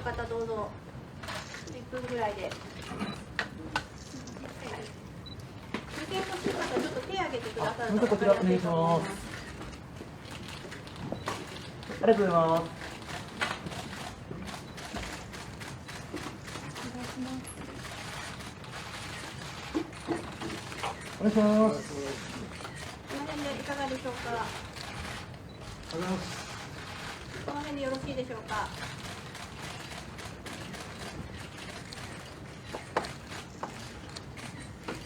方どうぞ1分ぐらいで。受験欲しい方ちょっと手を挙げてくださるとこちらお願いします。ありがとうございます。お願いします。この辺でいかがでしょうか。ありがとうございます。この辺でよろしいでしょうか。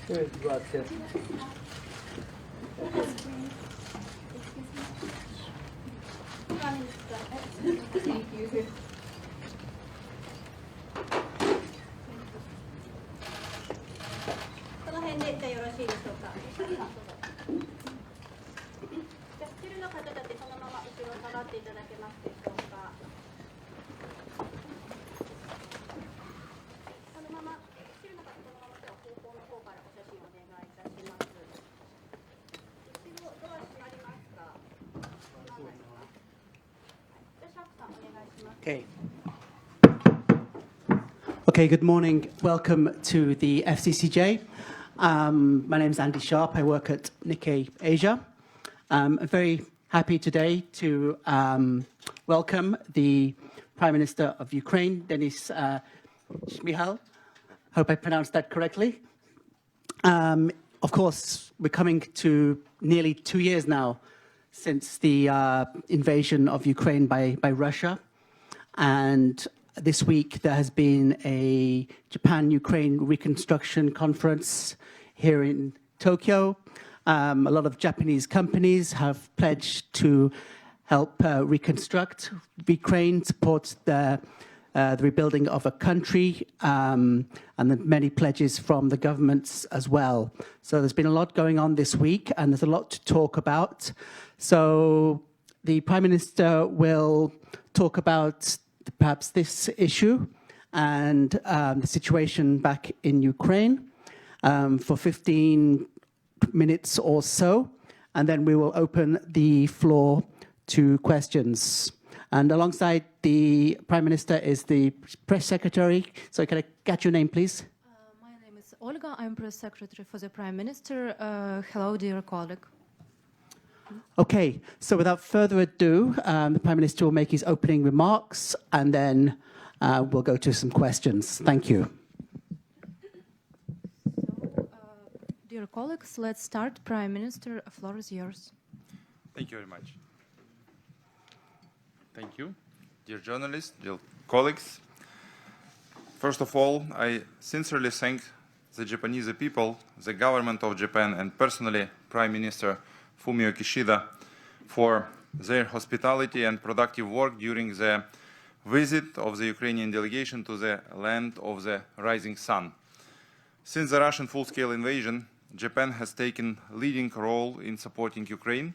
Thank you. この辺でじゃあよろしいでしょうか。じゃあスチルの方たちそのまま後ろ下がっていただけますでしょうか。そのままスチルの方そのままでは後方の方からお写真お願いいたします。後ろドア閉まりますか。じゃあシャークさんお願いします。Okay. Okay, good morning. Welcome to the FCCJ. My name is Andy Sharp. I work at Nikkei Asia. I'm very happy today to welcome the Prime Minister of Ukraine, Denis Shmyhal. Hope I pronounced that correctly. Of course, we're coming to nearly 2 years now since the invasion of Ukraine by Russia. And this week, there has been a Japan-Ukraine reconstruction conference here in Tokyo. A lot of Japanese companies have pledged to help reconstruct Ukraine, support the rebuilding of a country, and many pledges from the governments as well. So there's been a lot going on this week, and there's a lot to talk about. So the Prime Minister will talk about perhaps this issue and the situation back in Ukraine for 15 minutes or so, and then we will open the floor to questions. And alongside the Prime Minister is the Press Secretary. So can I get your name, please? My name is Olga. I'm Press Secretary for the Prime Minister. Hello, dear colleague. Okay, so without further ado, the Prime Minister will make his opening remarks, and then we'll go to some questions. Thank you. So, dear colleagues, let's start. Prime Minister, the floor is yours. Thank you very much. Thank you, dear journalists, dear colleagues. First of all, I sincerely thank the Japanese people, the government of Japan, and personally Prime Minister Fumio Kishida for their hospitality and productive work during the visit of the Ukrainian delegation to the land of the rising sun. Since the Russian full-scale invasion, Japan has taken a leading role in supporting Ukraine.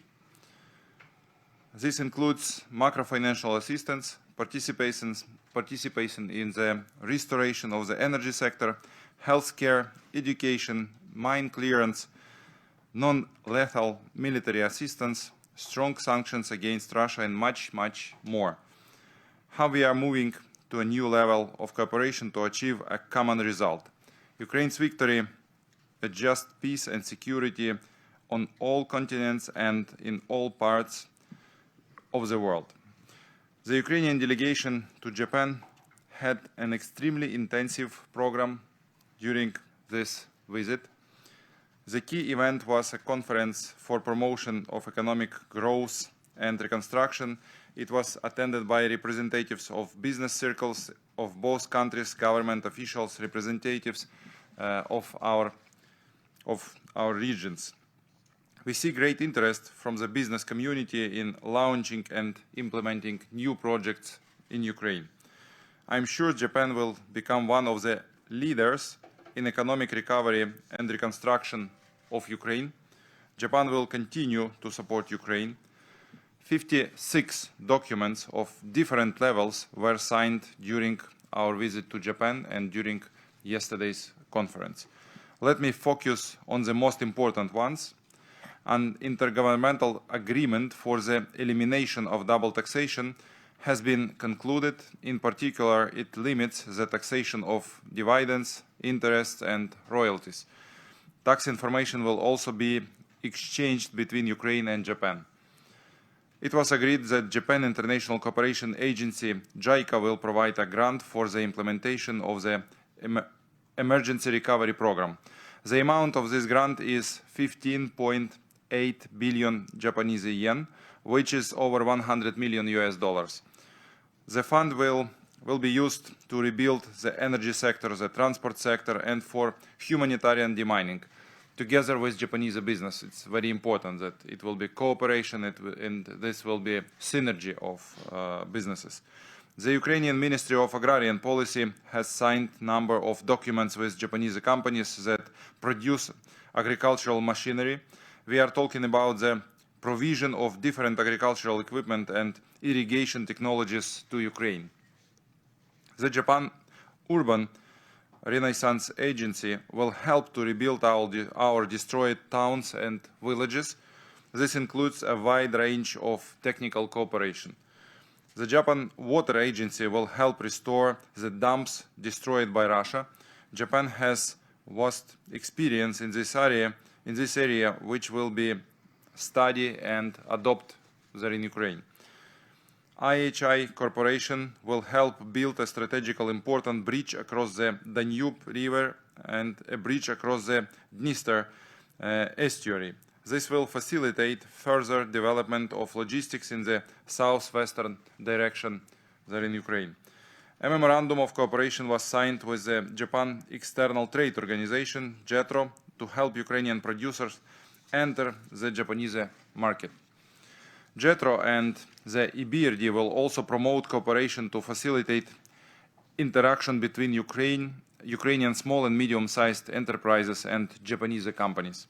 This includes macro-financial assistance, participation in the restoration of the energy sector, healthcare, education, mine clearance, non-lethal military assistance, strong sanctions against Russia, and much, much more. How we are moving to a new level of cooperation to achieve a common result. Ukraine's victory, a just peace and security on all continents and in all parts of the world. The Ukrainian delegation to Japan had an extremely intensive program during this visit. The key event was a conference for promotion of economic growth and reconstruction. It was attended by representatives of business circles of both countries, government officials, representatives of our regions. We see great interest from the business community in launching and implementing new projects in Ukraine. I'm sure Japan will become one of the leaders in economic recovery and reconstruction of Ukraine. Japan will continue to support Ukraine. 56 documents of different levels were signed during our visit to Japan and during yesterday's conference. Let me focus on the most important ones. An intergovernmental agreement for the elimination of double taxation has been concluded. In particular, it limits the taxation of dividends, interests, and royalties. Tax information will also be exchanged between Ukraine and Japan. It was agreed that Japan International Cooperation Agency, JICA, will provide a grant for the implementation of the Emergency Recovery Program. The amount of this grant is 15.8 billion Japanese yen, which is over $100 million US. The fund will be used to rebuild the energy sector, the transport sector, and for humanitarian demining. Together with Japanese business, it's very important that it will be cooperation and this will be synergy of businesses. The Ukrainian Ministry of Agrarian Policy has signed a number of documents with Japanese companies that produce agricultural machinery. We are talking about the provision of different agricultural equipment and irrigation technologies to Ukraine. The Japan Urban Renaissance Agency will help to rebuild our destroyed towns and villages. This includes a wide range of technical cooperation. The Japan Water Agency will help restore the dams destroyed by Russia. Japan has vast experience in this area, which will be studied and adopted there in Ukraine. IHI Corporation will help build a strategically important bridge across the Danube River and a bridge across the Dniester estuary. This will facilitate further development of logistics in the southwestern direction there in Ukraine. A memorandum of cooperation was signed with the Japan External Trade Organization, JETRO, to help Ukrainian producers enter the Japanese market. JETRO and the EBRD will also promote cooperation to facilitate interaction between Ukrainian small and medium-sized enterprises and Japanese companies.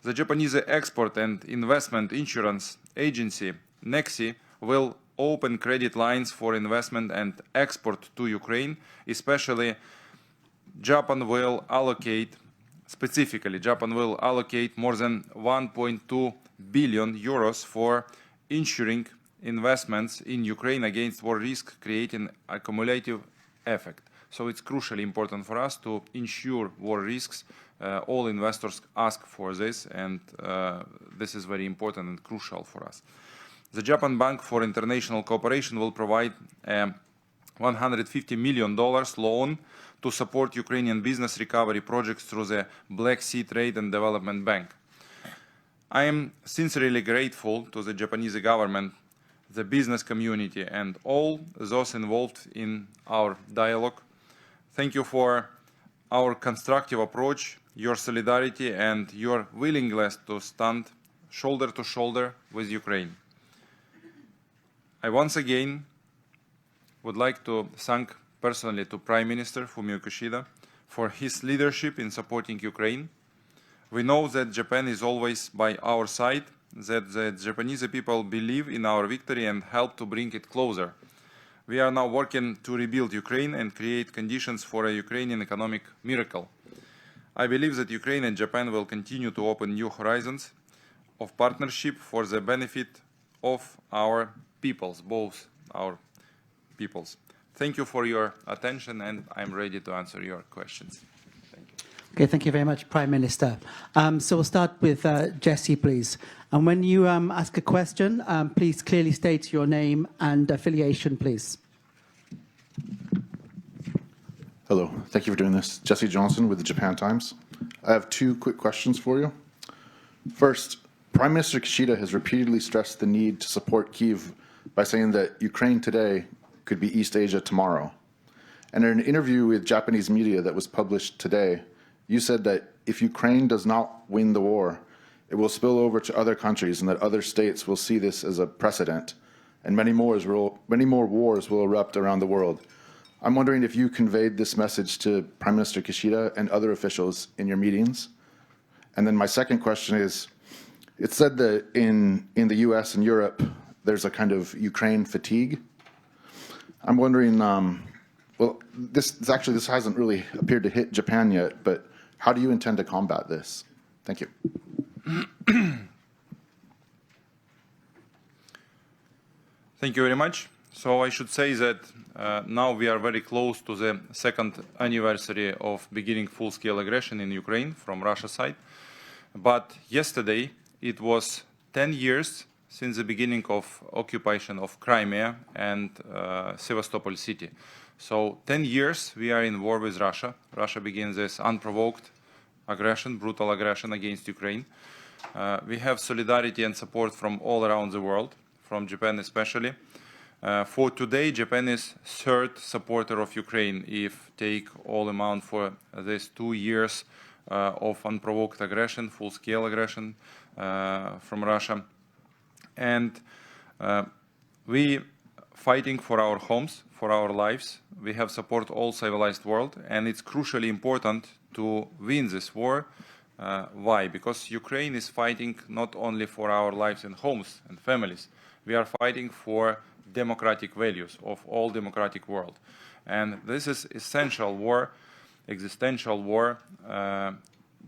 The Japanese Export and Investment Insurance Agency, NEXI, will open credit lines for investment and export to Ukraine. Especially, Japan will allocate more than 1.2 billion euros for ensuring investments in Ukraine against war risk, creating a cumulative effect. So it's crucially important for us to ensure war risks. All investors ask for this, and this is very important and crucial for us. The Japan Bank for International Cooperation will provide a $150 million loan to support Ukrainian business recovery projects through the Black Sea Trade and Development Bank. I am sincerely grateful to the Japanese government, the business community, and all those involved in our dialogue. Thank you for our constructive approach, your solidarity, and your willingness to stand shoulder to shoulder with Ukraine. I once again would like to thank personally to Prime Minister Fumio Kishida for his leadership in supporting Ukraine. We know that Japan is always by our side, that the Japanese people believe in our victory and help to bring it closer. We are now working to rebuild Ukraine and create conditions for a Ukrainian economic miracle. I believe that Ukraine and Japan will continue to open new horizons of partnership for the benefit of our peoples, both our peoples. Thank you for your attention, and I'm ready to answer your questions. Thank you. Okay, thank you very much, Prime Minister. So we'll start with Jesse, please. And when you ask a question, please clearly state your name and affiliation, please. Hello, thank you for doing this. Jesse Johnson with the Japan Times. I have two quick questions for you. First, Prime Minister Kishida has repeatedly stressed the need to support Kyiv by saying that Ukraine today could be East Asia tomorrow. And in an interview with Japanese media that was published today, you said that if Ukraine does not win the war, it will spill over to other countries and that other states will see this as a precedent, and many more wars will erupt around the world. I'm wondering if you conveyed this message to Prime Minister Kishida and other officials in your meetings. And then my second question is, It's said that in the U.S. and Europe, there's a kind of Ukraine fatigue. I'm wondering, well, this hasn't really appeared to hit Japan yet, but how do you intend to combat this? Thank you. Thank you very much. So I should say that now we are very close to the second anniversary of beginning full-scale aggression in Ukraine from Russia's side. But yesterday, it was 10 years since the beginning of occupation of Crimea and Sevastopol city. So 10 years we are in war with Russia. Russia begins this unprovoked aggression, brutal aggression against Ukraine. We have solidarity and support from all around the world, from Japan especially. For today, Japan is third supporter of Ukraine if take all amount for these 2 years of unprovoked aggression, full-scale aggression from Russia. And we fighting for our homes, for our lives. We have support all civilized world, and it's crucially important to win this war. Why? Because Ukraine is fighting not only for our lives and homes and families. We are fighting for democratic values of all democratic world. And this is essential war, existential war,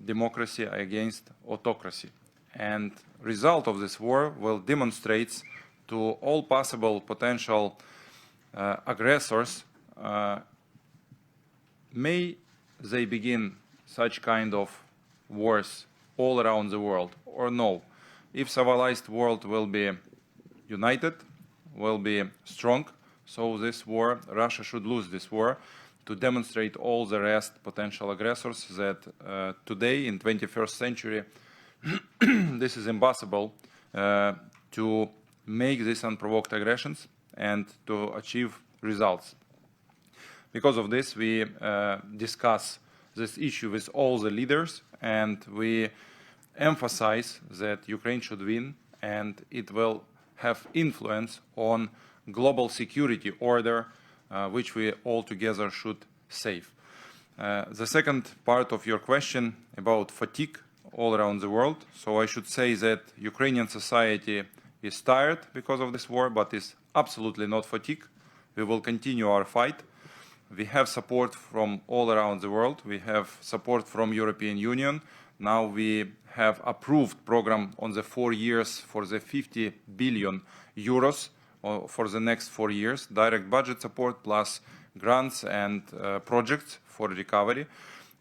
democracy against autocracy. And result of this war will demonstrate to all possible potential aggressors, may they begin such kind of wars all around the world or no. If civilized world will be united, will be strong, so this war, Russia should lose this war to demonstrate all the rest potential aggressors that today in 21st century this is impossible to make these unprovoked aggressions and to achieve results. Because of this, we discuss this issue with all the leaders, and we emphasize that Ukraine should win, and it will have influence on global security order, which we all together should save. The second part of your question about fatigue all around the world. So I should say that Ukrainian society is tired because of this war, but is absolutely not fatigued. We will continue our fight. We have support from all around the world. We have support from European Union. Now we have approved program on the 4 years for the 50 billion euros for the next 4 years, direct budget support plus grants and projects for recovery.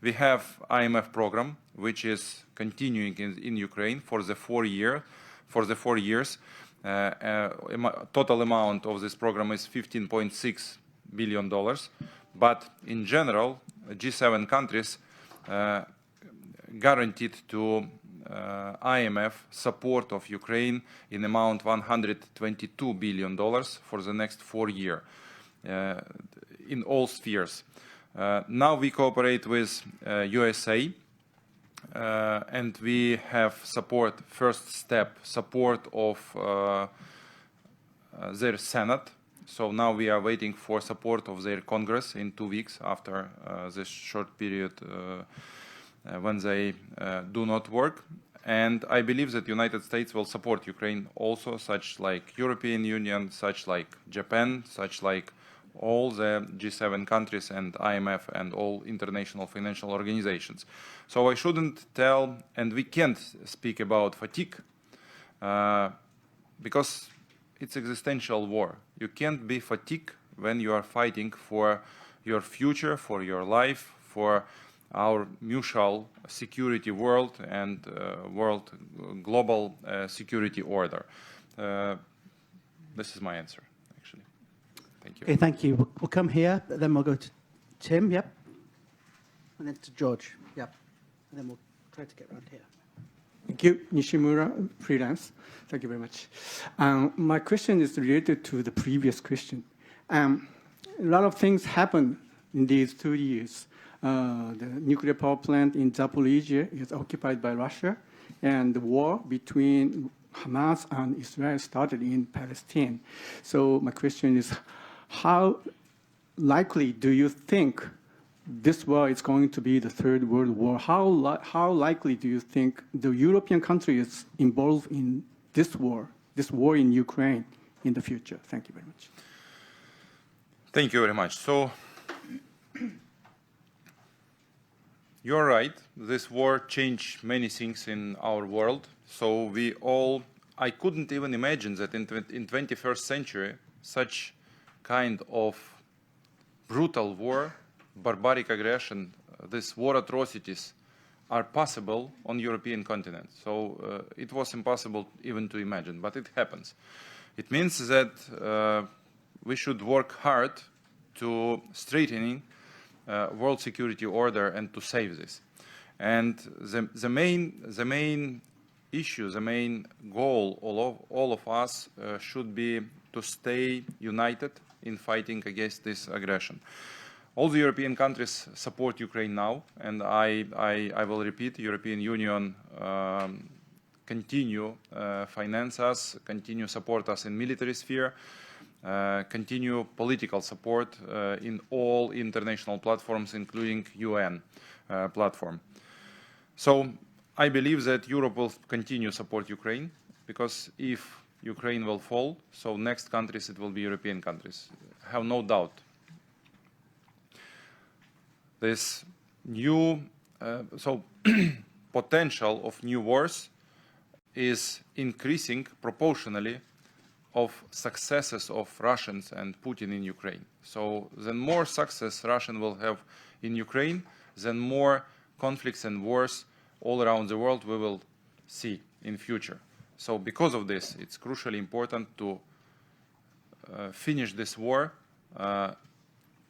We have IMF program, which is continuing in Ukraine for the 4 years. Total amount of this program is $15.6 billion. But in general, G7 countries guaranteed to IMF support of Ukraine in amount $122 billion for the next 4 years in all spheres. Now we cooperate with USA, and we have support, first step, support of their Senate. So now we are waiting for support of their Congress in 2 weeks after this short period when they do not work. And I believe that United States will support Ukraine also, such like European Union, such like Japan, such like all the G7 countries and IMF and all international financial organizations. So I shouldn't tell, and we can't speak about fatigue, because it's existential war. You can't be fatigued when you are fighting for your future, for your life, for our mutual security world and world global security order. This is my answer, actually. Thank you. Okay, thank you. We'll come here, then we'll go to Tim, yep. And then to George, yep. And then we'll try to get around here. Thank you, Nishimura, freelance. Thank you very much. My question is related to the previous question. A lot of things happened in these 2 years. The nuclear power plant in Zaporizhzhia is occupied by Russia, and the war between Hamas and Israel started in Palestine. So my question is, how likely do you think this war is going to be the Third World War. How likely do you think the European countries involved in this war in Ukraine in the future? Thank you very much. Thank you very much. So, you're right. This war changed many things in our world. So I couldn't even imagine that in 21st century, such kind of brutal war, barbaric aggression, these war atrocities are possible on European continent. So it was impossible even to imagine, but it happens. It means that we should work hard to strengthening world security order and to save this. And the main issue, the main goal of all of us should be to stay united in fighting against this aggression. All the European countries support Ukraine now, and I will repeat, the European Union continue finance us, continue support us in military sphere, continue political support in all international platforms, including UN platform. So I believe that Europe will continue support Ukraine, because if Ukraine will fall, so next countries, it will be European countries. I have no doubt. This new, potential of new wars is increasing proportionally of successes of Russians and Putin in Ukraine. So the more success Russian will have in Ukraine, then more conflicts and wars all around the world we will see in future. So because of this, it's crucially important to finish this war,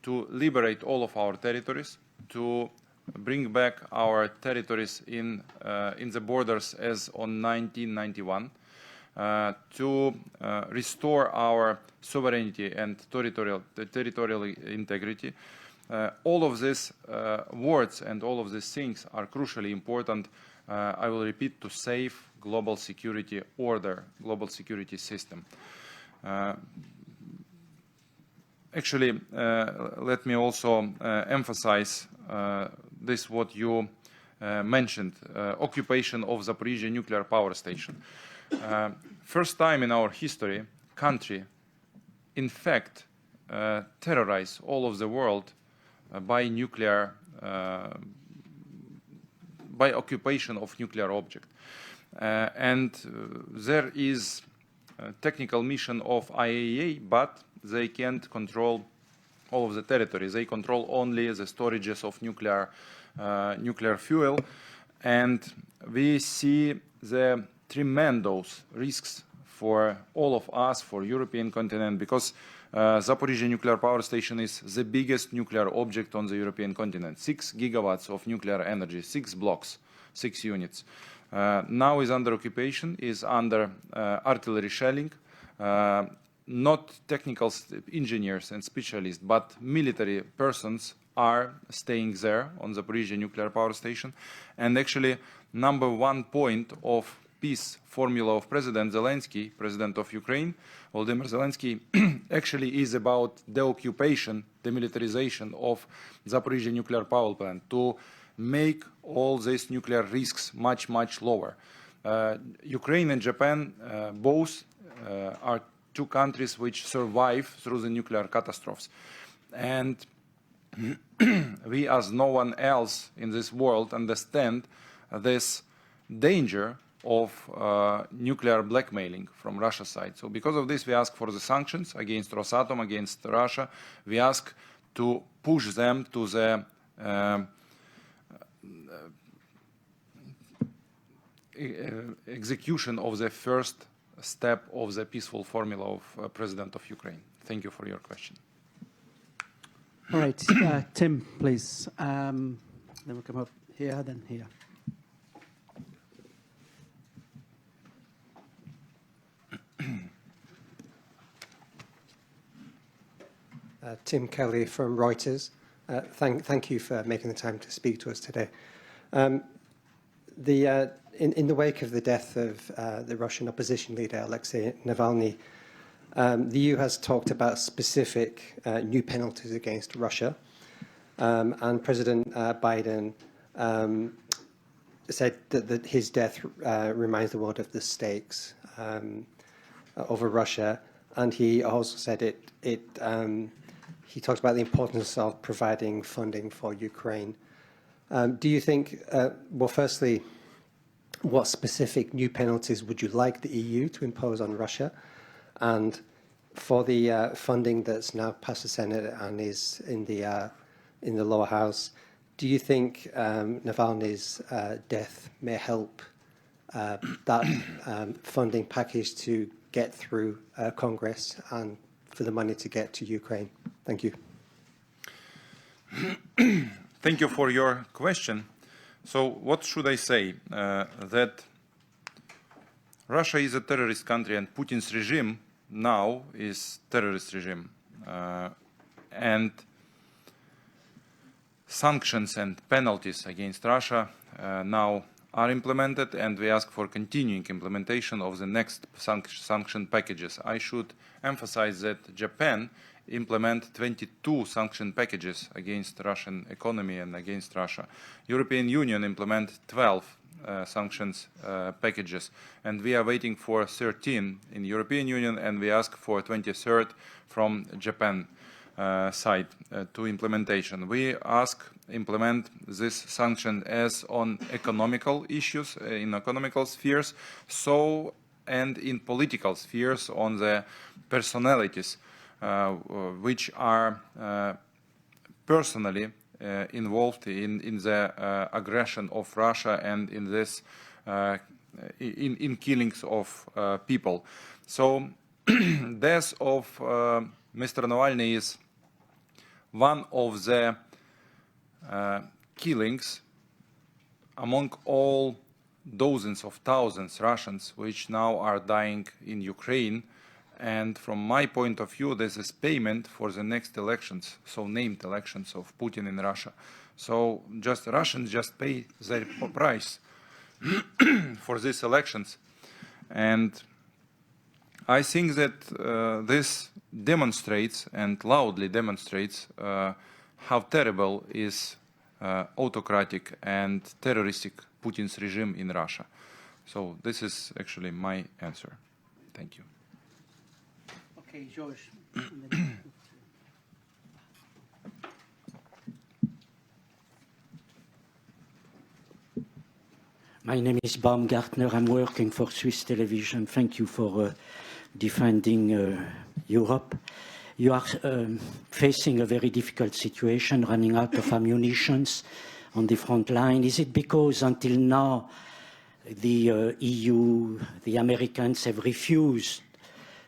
to liberate all of our territories, to bring back our territories in the borders as on 1991, to restore our sovereignty and territorial integrity. All of these words and all of these things are crucially important, I will repeat, to save global security order, global security system. Actually, let me also emphasize this what you mentioned, occupation of Zaporizhzhia nuclear power station. First time in our history, country, in fact, terrorize all of the world by nuclear, by occupation of nuclear object. And there is a technical mission of IAEA, but they can't control all of the territory. They control only the storages of nuclear fuel. And we see the tremendous risks for all of us, for European continent, because Zaporizhzhia nuclear power station is the biggest nuclear object on the European continent. 6 gigawatts of nuclear energy, 6 blocks, 6 units. Now is under occupation, is under artillery shelling. Not technical engineers and specialists, but military persons are staying there on the Zaporizhzhia nuclear power station. And actually, number one point of peace formula of President Zelensky, President of Ukraine, Volodymyr Zelensky, actually is about the occupation, the militarization of Zaporizhzhia nuclear power plant to make all these nuclear risks much, much lower. Ukraine and Japan both are two countries which survive through the nuclear catastrophes. And we, as no one else in this world, understand this danger of nuclear blackmailing from Russia's side. So because of this, we ask for the sanctions against Rosatom, against Russia. We ask to push them to the execution of the first step of the peaceful formula of President of Ukraine. Thank you for your question. All right, Tim, please. Then we'll come up here, then here. Tim Kelly from Reuters. Thank you for making the time to speak to us today. In the wake of the death of the Russian opposition leader, Alexei Navalny, the EU has talked about specific new penalties against Russia. and President Biden said that his death reminds the world of the stakes over Russia, and he also said he talked about the importance of providing funding for Ukraine. Do you think, well, firstly, what specific new penalties would you like the EU to impose on Russia? And for the funding that's now passed the Senate and is in the lower house, do you think Navalny's death may help that funding package to get through Congress and for the money to get to Ukraine? Thank you. Thank you for your question. So what should I say? That Russia is a terrorist country and Putin's regime now is terrorist regime. And sanctions and penalties against Russia now are implemented, and we ask for continuing implementation of the next sanction packages. I should emphasize that Japan implement 22 sanction packages against Russian economy and against Russia. European Union implement 12 sanctions packages, and we are waiting for 13 in European Union, and we ask for 23rd from Japan side to implementation. We ask implement this sanction as on economical issues, in economical spheres, so and in political spheres on the personalities which are personally involved in the aggression of Russia and in this in killings of people. So death of Mr. Navalny is one of the killings among all dozens of thousands Russians which now are dying in Ukraine. And from my point of view, this is payment for the next elections, so named elections of Putin in Russia. So Russians just pay their price for these elections. And I think that this demonstrates and loudly demonstrates how terrible is autocratic and terroristic Putin's regime in Russia. So this is actually my answer. Thank you. Okay, George. My name is Baumgartner. I'm working for Swiss television. Thank you for defending Europe. You are facing a very difficult situation, running out of ammunitions on the front line. Is it because until now the EU, the Americans have refused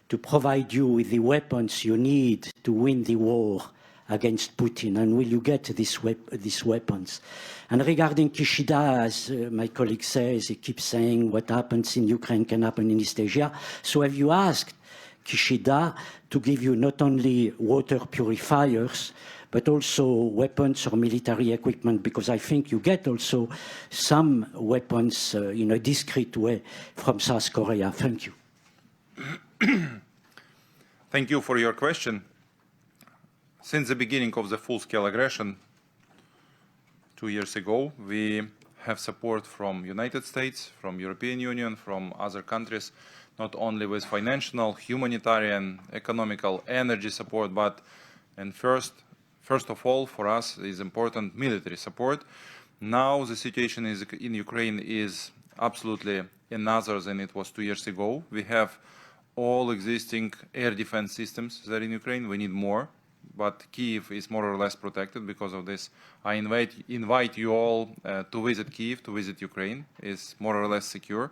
to provide you with the weapons you need to win the war against Putin? And will you get these weapons? And regarding Kishida, as my colleague says, he keeps saying what happens in Ukraine can happen in East Asia. So have you asked Kishida to give you not only water purifiers, but also weapons or military equipment? Because I think you get also some weapons in a discreet way from South Korea. Thank you. Thank you for your question. Since the beginning of the full-scale aggression 2 years ago, we have support from United States, from European Union, from other countries, not only with financial, humanitarian, economical, energy support, but and first of all, for us is important military support. Now the situation in Ukraine is absolutely another than it was 2 years ago. We have all existing air defense systems there in Ukraine. We need more, but Kyiv is more or less protected because of this. I invite you all to visit Kyiv, to visit Ukraine. It's more or less secure.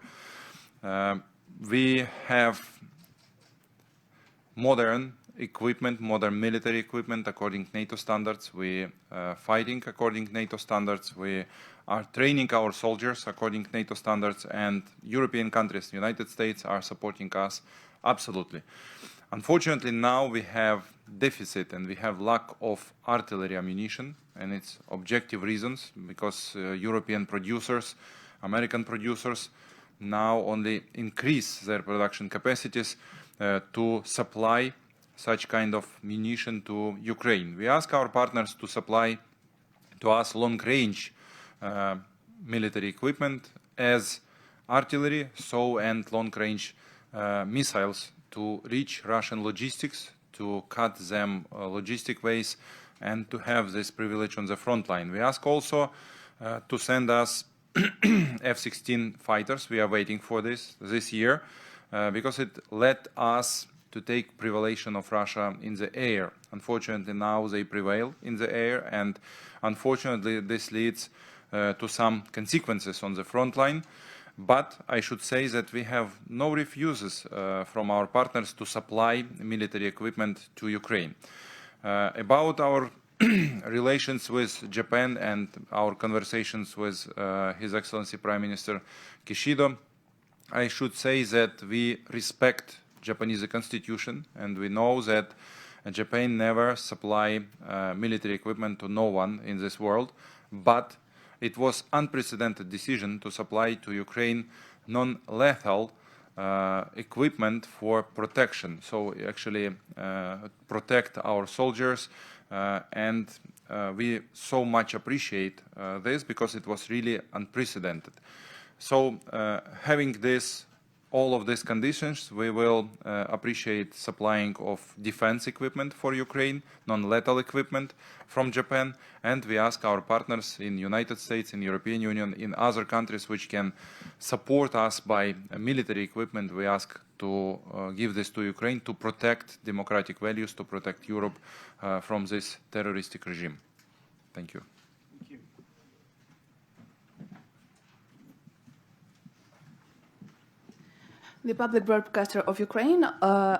We have modern equipment, modern military equipment according to NATO standards. We are fighting according to NATO standards. We are training our soldiers according to NATO standards, and European countries, United States, are supporting us absolutely. Unfortunately, now we have deficit and we have lack of artillery ammunition, and it's objective reasons because European producers, American producers now only increase their production capacities to supply such kind of munition to Ukraine. We ask our partners to supply to us long-range military equipment as artillery, and long-range missiles to reach Russian logistics, to cut them logistic ways, and to have this privilege on the front line. We ask also to send us F-16 fighters. We are waiting for this year because it let us to take privation of Russia in the air. Unfortunately, now they prevail in the air, and unfortunately, this leads to some consequences on the front line. But I should say that we have no refuses from our partners to supply military equipment to Ukraine. About our relations with Japan and our conversations with His Excellency Prime Minister Kishida, I should say that we respect Japanese constitution, and we know that Japan never supply military equipment to no one in this world, but it was unprecedented decision to supply to Ukraine non-lethal equipment for protection. So actually protect our soldiers, and we so much appreciate this because it was really unprecedented. So having this, all of these conditions, we will appreciate supplying of defense equipment for Ukraine, non-lethal equipment from Japan, and we ask our partners in United States, in European Union, in other countries which can support us by military equipment, we ask to give this to Ukraine to protect democratic values, to protect Europe from this terroristic regime. Thank you. The public broadcaster of Ukraine.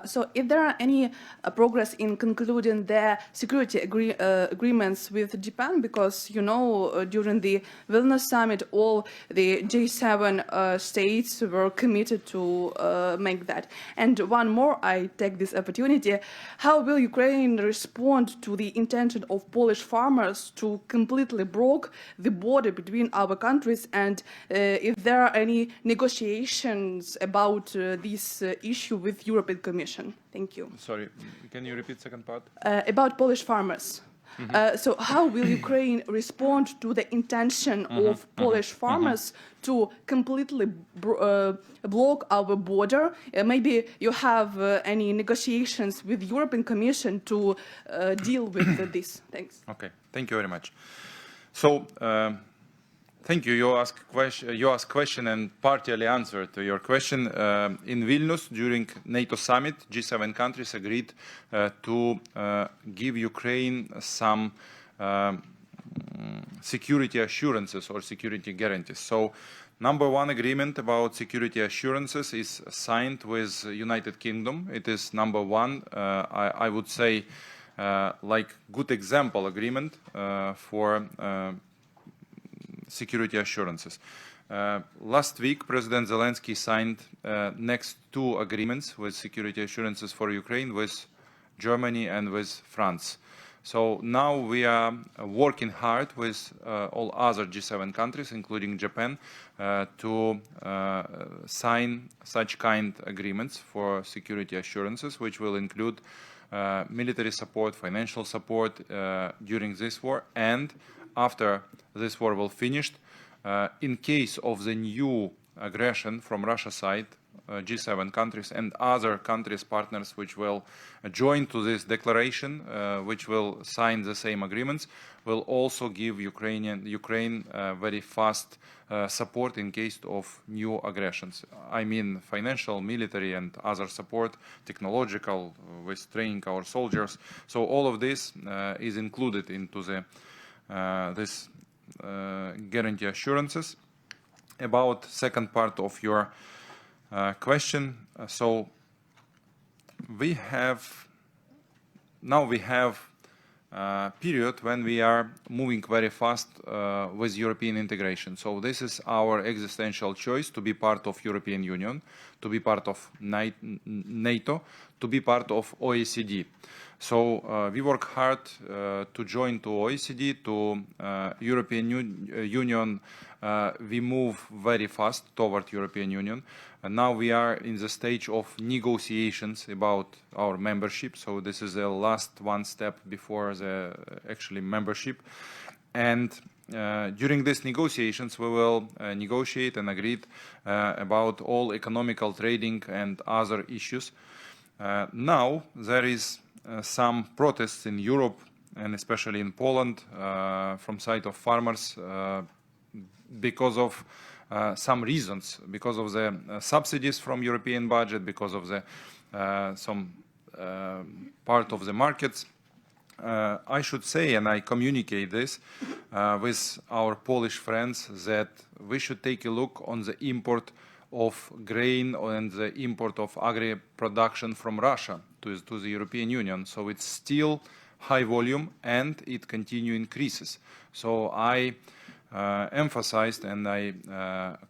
So if there are any progress in concluding the security agreements with Japan, because, you know, during the Vilnius summit, all the G7 states were committed to make that. And one more, I take this opportunity, how will Ukraine respond to the intention of Polish farmers to completely block the border between our countries, and if there are any negotiations about this issue with European Commission? Thank you. Sorry, can you repeat the second part? About Polish farmers. So how will Ukraine respond to the intention of Polish farmers to completely block our border? Maybe you have any negotiations with European Commission to deal with this. Thanks. Okay, thank you very much. So, thank you. You asked question and partially answered to your question. In Vilnius, during NATO summit, G7 countries agreed to give Ukraine some security assurances or security guarantees. So, number one agreement about security assurances is signed with United Kingdom. It is number one, I would say, like good example agreement for security assurances. Last week, President Zelensky signed next two agreements with security assurances for Ukraine with Germany and with France. So now we are working hard with all other G7 countries, including Japan, to sign such kind agreements for security assurances, which will include military support, financial support during this war, and after this war will finish, in case of the new aggression from Russia side, G7 countries and other countries, partners which will join to this declaration, which will sign the same agreements, will also give Ukraine very fast support in case of new aggressions. I mean financial, military and other support, technological, with training our soldiers. So all of this is included into the this guarantee assurances. About second part of your question, so we have a period when we are moving very fast with European integration. So this is our existential choice to be part of European Union, to be part of NATO, to be part of OECD. So we work hard to join to OECD, to European Union. We move very fast toward European Union. And now we are in the stage of negotiations about our membership. So this is the last one step before the actually membership. And during these negotiations, we will negotiate and agree about all economical, trading, and other issues. Now, there is some protests in Europe, and especially in Poland, from side of farmers because of some reasons, because of the subsidies from European budget, because of the some part of the markets. I should say, and I communicate this with our Polish friends, that we should take a look on the import of grain and the import of agri-production from Russia to the European Union. So it's still high volume and it continue increases. So I emphasized and I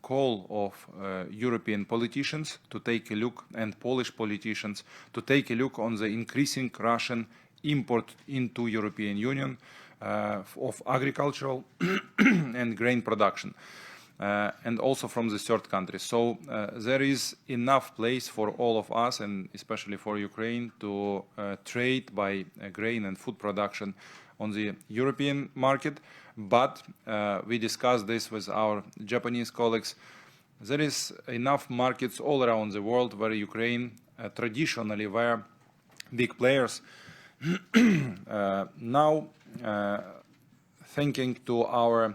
call of European politicians to take a look, and Polish politicians to take a look on the increasing Russian import into European Union of agricultural and grain production, and also from the third countries. So there is enough place for all of us, and especially for Ukraine, to trade by grain and food production on the European market. But we discussed this with our Japanese colleagues. There is enough markets all around the world where Ukraine traditionally were big players. Now, thanking to our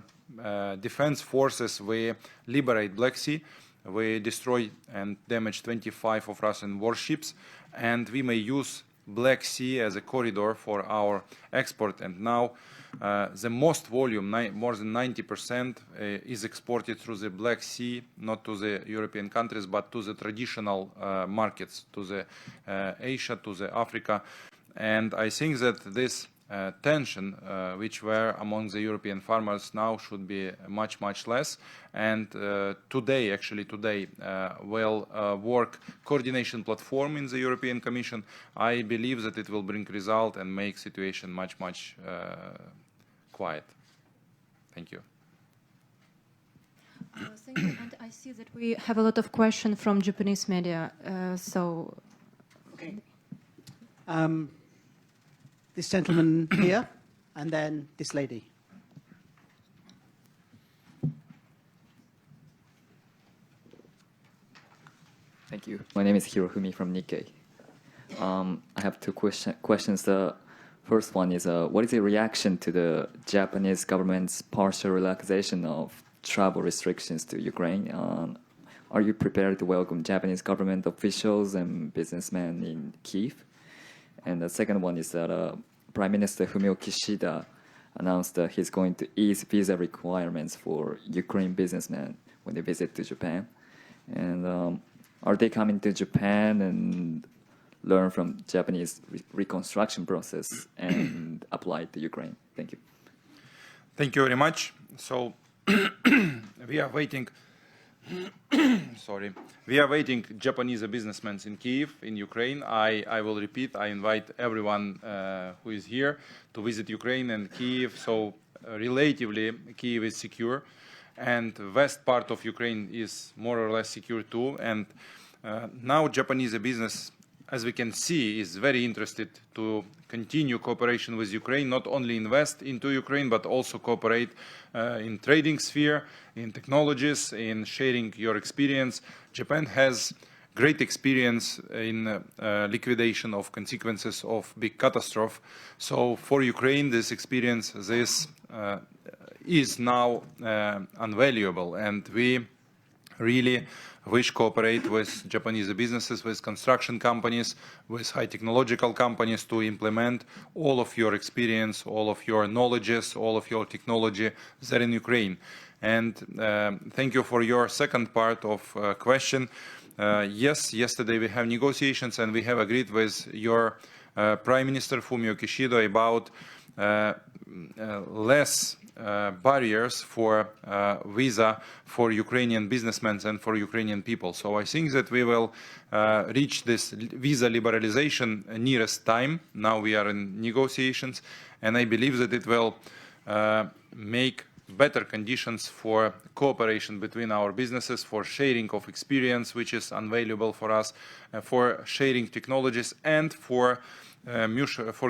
defense forces, we liberate Black Sea, we destroy and damage 25 of Russian warships, and we may use Black Sea as a corridor for our export. And now the most volume, more than 90%, is exported through the Black Sea, not to the European countries, but to the traditional markets, to the Asia, to the Africa. And I think that this tension, which were among the European farmers, now should be much, much less. And today, will work coordination platform in the European Commission. I believe that it will bring result and make situation much, much quiet. Thank you. Thank you. And I see that we have a lot of questions from Japanese media. Okay. This gentleman here, and then this lady. Thank you. My name is Hirofumi from Nikkei. I have two questions. The first one is, what is the reaction to the Japanese government's partial relaxation of travel restrictions to Ukraine? Are you prepared to welcome Japanese government officials and businessmen in Kyiv? And the second one is that Prime Minister Fumio Kishida announced that he's going to ease visa requirements for Ukraine businessmen when they visit to Japan. And are they coming to Japan and learn from Japanese reconstruction process and apply it to Ukraine? Thank you. Thank you very much. So we are waiting. We are waiting Japanese businessmen in Kyiv, in Ukraine. I will repeat, I invite everyone who is here to visit Ukraine and Kyiv. So relatively, Kyiv is secure, and west part of Ukraine is more or less secure too. And now Japanese business, as we can see, is very interested to continue cooperation with Ukraine, not only invest into Ukraine, but also cooperate in trading sphere, in technologies, in sharing your experience. Japan has great experience in liquidation of consequences of big catastrophe. So for Ukraine, this experience, this is now invaluable, and we really wish cooperate with Japanese businesses, with construction companies, with high technological companies to implement all of your experience, all of your knowledges, all of your technology there in Ukraine. And thank you for your second part of question. Yes, yesterday we have negotiations and we have agreed with your Prime Minister Fumio Kishida about less barriers for visa for Ukrainian businessmen and for Ukrainian people. So I think that we will reach this visa liberalization nearest time. Now we are in negotiations, and I believe that it will make better conditions for cooperation between our businesses, for sharing of experience, which is invaluable for us, for sharing technologies, and for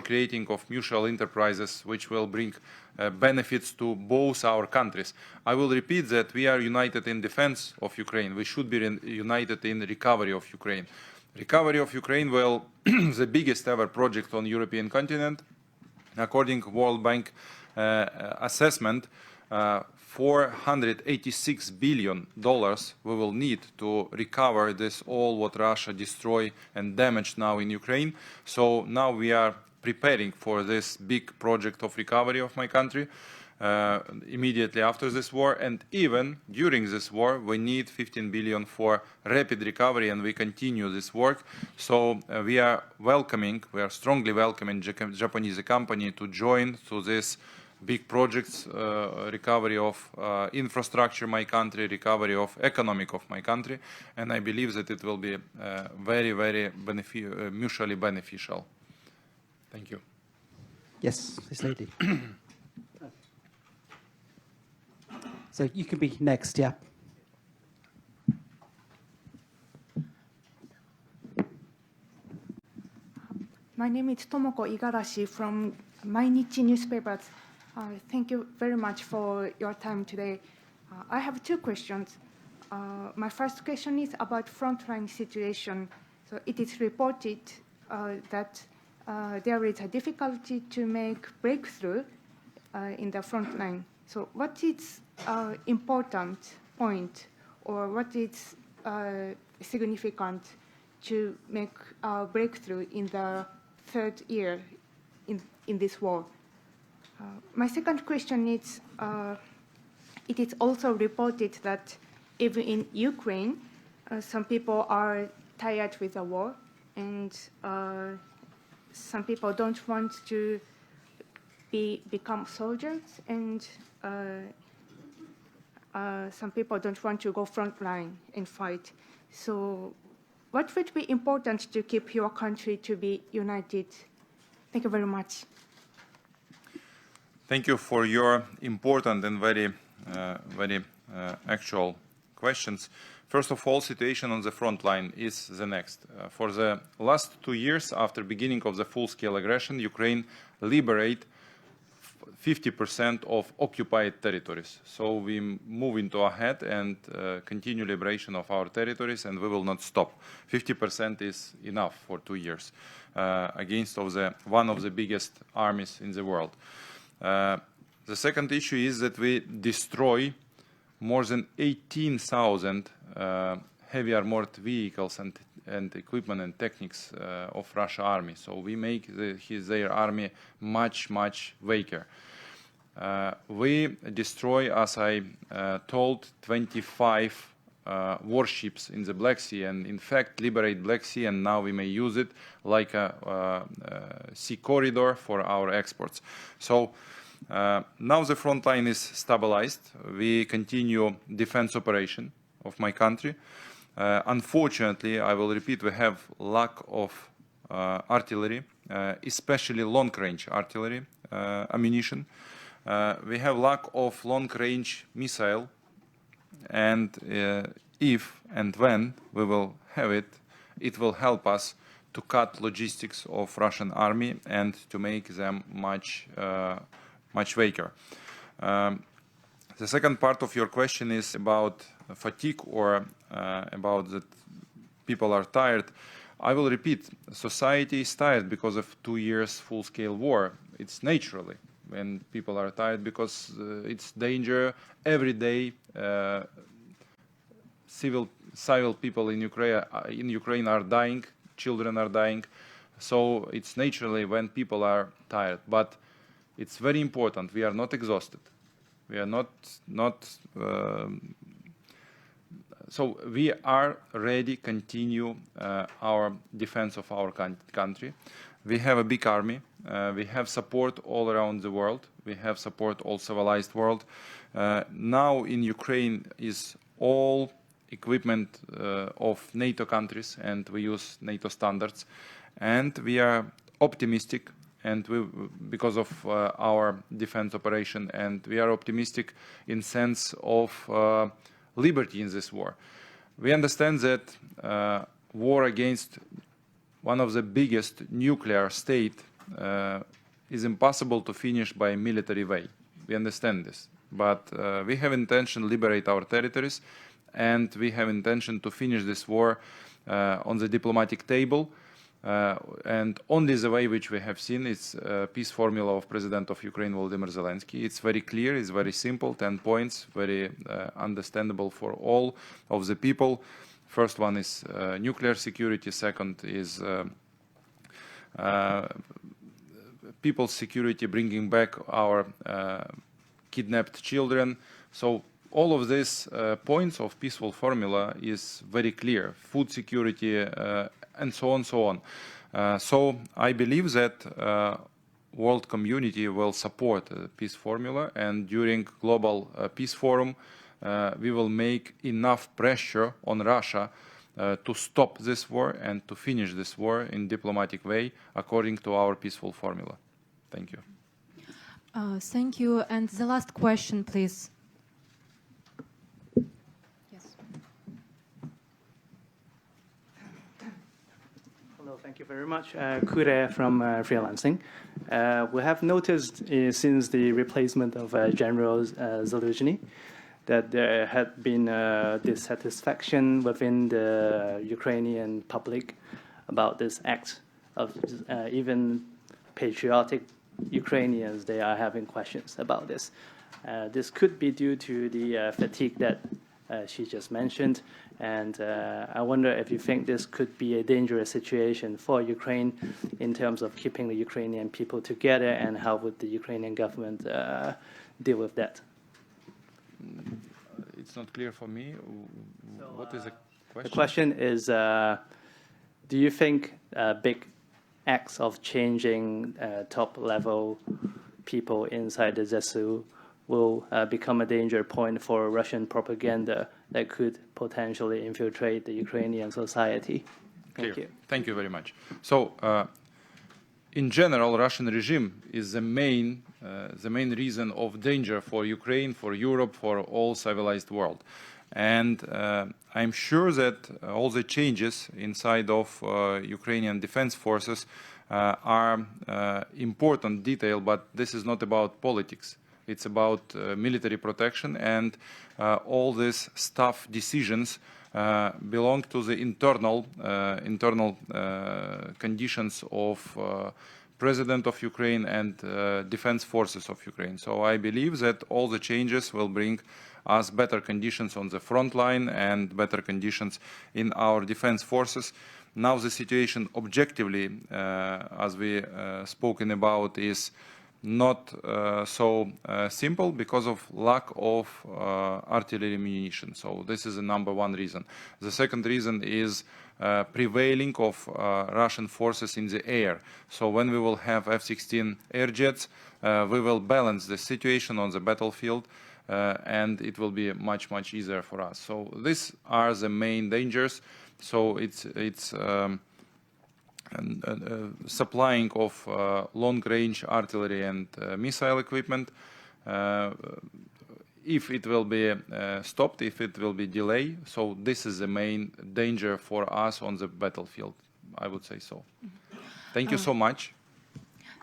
creating of mutual enterprises, which will bring benefits to both our countries. I will repeat that we are united in defense of Ukraine. We should be united in recovery of Ukraine. Recovery of Ukraine will the biggest ever project on European continent. According to World Bank assessment, $486 billion we will need to recover this all what Russia destroyed and damaged now in Ukraine. So now we are preparing for this big project of recovery of my country immediately after this war, and even during this war we need 15 billion for rapid recovery, and we continue this work. So we are strongly welcoming Japanese company to join to this big projects, recovery of infrastructure my country, recovery of economic of my country, and I believe that it will be very, very mutually beneficial. Thank you. Yes, this lady. So you can be next, yeah. My name is Tomoko Igarashi from Mainichi newspapers. Thank you very much for your time today. I have two questions. My first question is about Frontline situation. So it is reported that there is a difficulty to make breakthrough in the Frontline. So what is important point, or what is significant to make a breakthrough in the third year in this war? My second question is, it is also reported that even in Ukraine, some people are tired with the war, and some people don't want to become soldiers, and some people don't want to go frontline and fight. So what would be important to keep your country to be united? Thank you very much. Thank you for your important and very actual questions. First of all, situation on the front line is the next. For the last 2 years after beginning of the full-scale aggression, Ukraine liberate 50% of occupied territories. So we move into ahead and continue liberation of our territories, and we will not stop. 50% is enough for 2 years against one of the biggest armies in the world. The second issue is that we destroy more than 18,000 heavy armored vehicles and equipment and techniques of Russian army. So we make their army much, much weaker. We destroy, as I told, 25 warships in the Black Sea, and in fact liberate Black Sea, and now we may use it like a sea corridor for our exports. So now the front line is stabilized. We continue defense operation of my country. Unfortunately, I will repeat, we have lack of artillery, especially long-range artillery ammunition. We have lack of long-range missile, and if and when we will have it, it will help us to cut logistics of Russian army and to make them much weaker. The second part of your question is about fatigue, or about that people are tired. I will repeat, society is tired because of 2 years full-scale war. It's naturally when people are tired, because it's danger every day. Civil people in Ukraine are dying, children are dying. So it's naturally when people are tired. But it's very important, we are not exhausted. We are so we are ready to continue our defense of our country. We have a big army. We have support all around the world. We have support all civilized world. Now in Ukraine is all equipment of NATO countries, and we use NATO standards. And we are optimistic and because of our defense operation, and we are optimistic in sense of liberty in this war. We understand that war against one of the biggest nuclear state is impossible to finish by military way. We understand this, but we have intention to liberate our territories, and we have intention to finish this war on the diplomatic table. And only the way which we have seen is peace formula of President of Ukraine, Volodymyr Zelensky. It's very clear, it's very simple, 10 points, very understandable for all of the people. First one is nuclear security, second is people's security, bringing back our kidnapped children. So all of these points of peaceful formula is very clear, food security, and so on, so on. So I believe that world community will support the peace formula, and during global peace forum, we will make enough pressure on Russia to stop this war and to finish this war in diplomatic way according to our peaceful formula. Thank you. Thank you. And the last question, please. Hello, thank you very much. Kure from Freelancing. We have noticed since the replacement of General Zaluzhny that there had been dissatisfaction within the Ukrainian public about this act of even patriotic Ukrainians. They are having questions about this. This could be due to the fatigue that she just mentioned. And I wonder if you think this could be a dangerous situation for Ukraine in terms of keeping the Ukrainian people together, and how would the Ukrainian government deal with that? It's not clear for me. So, what is the question? The question is, do you think big acts of changing top-level people inside the ZSU will become a danger point for Russian propaganda that could potentially infiltrate the Ukrainian society? Thank you. Thank you very much. So, in general, Russian regime is the main reason of danger for Ukraine, for Europe, for all civilized world. And I'm sure that all the changes inside of Ukrainian defense forces are important detail, but this is not about politics. It's about military protection, and all these staff decisions belong to the internal conditions of President of Ukraine and defense forces of Ukraine. So I believe that all the changes will bring us better conditions on the front line and better conditions in our defense forces. Now the situation objectively, as we spoken about, is not so simple because of lack of artillery ammunition. So this is the number one reason. The second reason is prevailing of Russian forces in the air. So when we will have F-16 air jets, we will balance the situation on the battlefield, and it will be much, much easier for us. So these are the main dangers. So it's supplying of long-range artillery and missile equipment. If it will be stopped, if it will be delayed, so this is the main danger for us on the battlefield, I would say so. Thank you so much.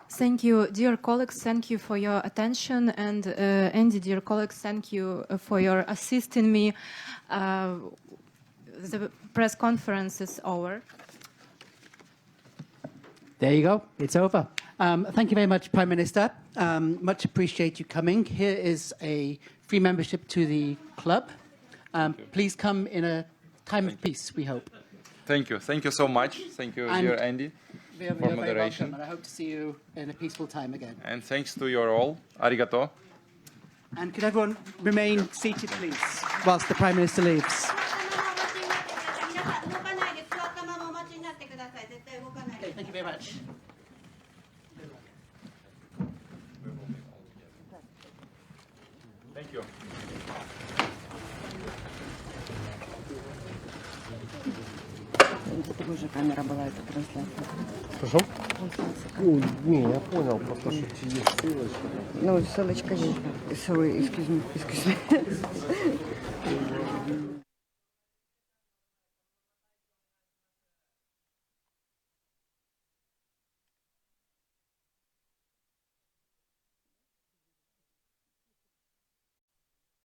Thank you, dear colleagues. Thank you for your attention. And Andy, dear colleagues, thank you for your assisting me. The press conference is over. There you go. It's over. Thank you very much, Prime Minister. Much appreciate you coming. Here is a free membership to the club. Please come in a time of peace, we hope. Thank you. Thank you so much. Thank you, dear Andy, for moderation. And I hope to see you in a peaceful time again. And thanks to you all. Arigato. And could everyone remain seated, please, whilst the Prime Minister leaves? Okay, thank you very much. Thank you. Thank you. уже камера была, эта трансляция? Хорошо? Ну, не, я понял, просто что есть ссылочка. Ну, ссылочка есть. Sorry, excuse me.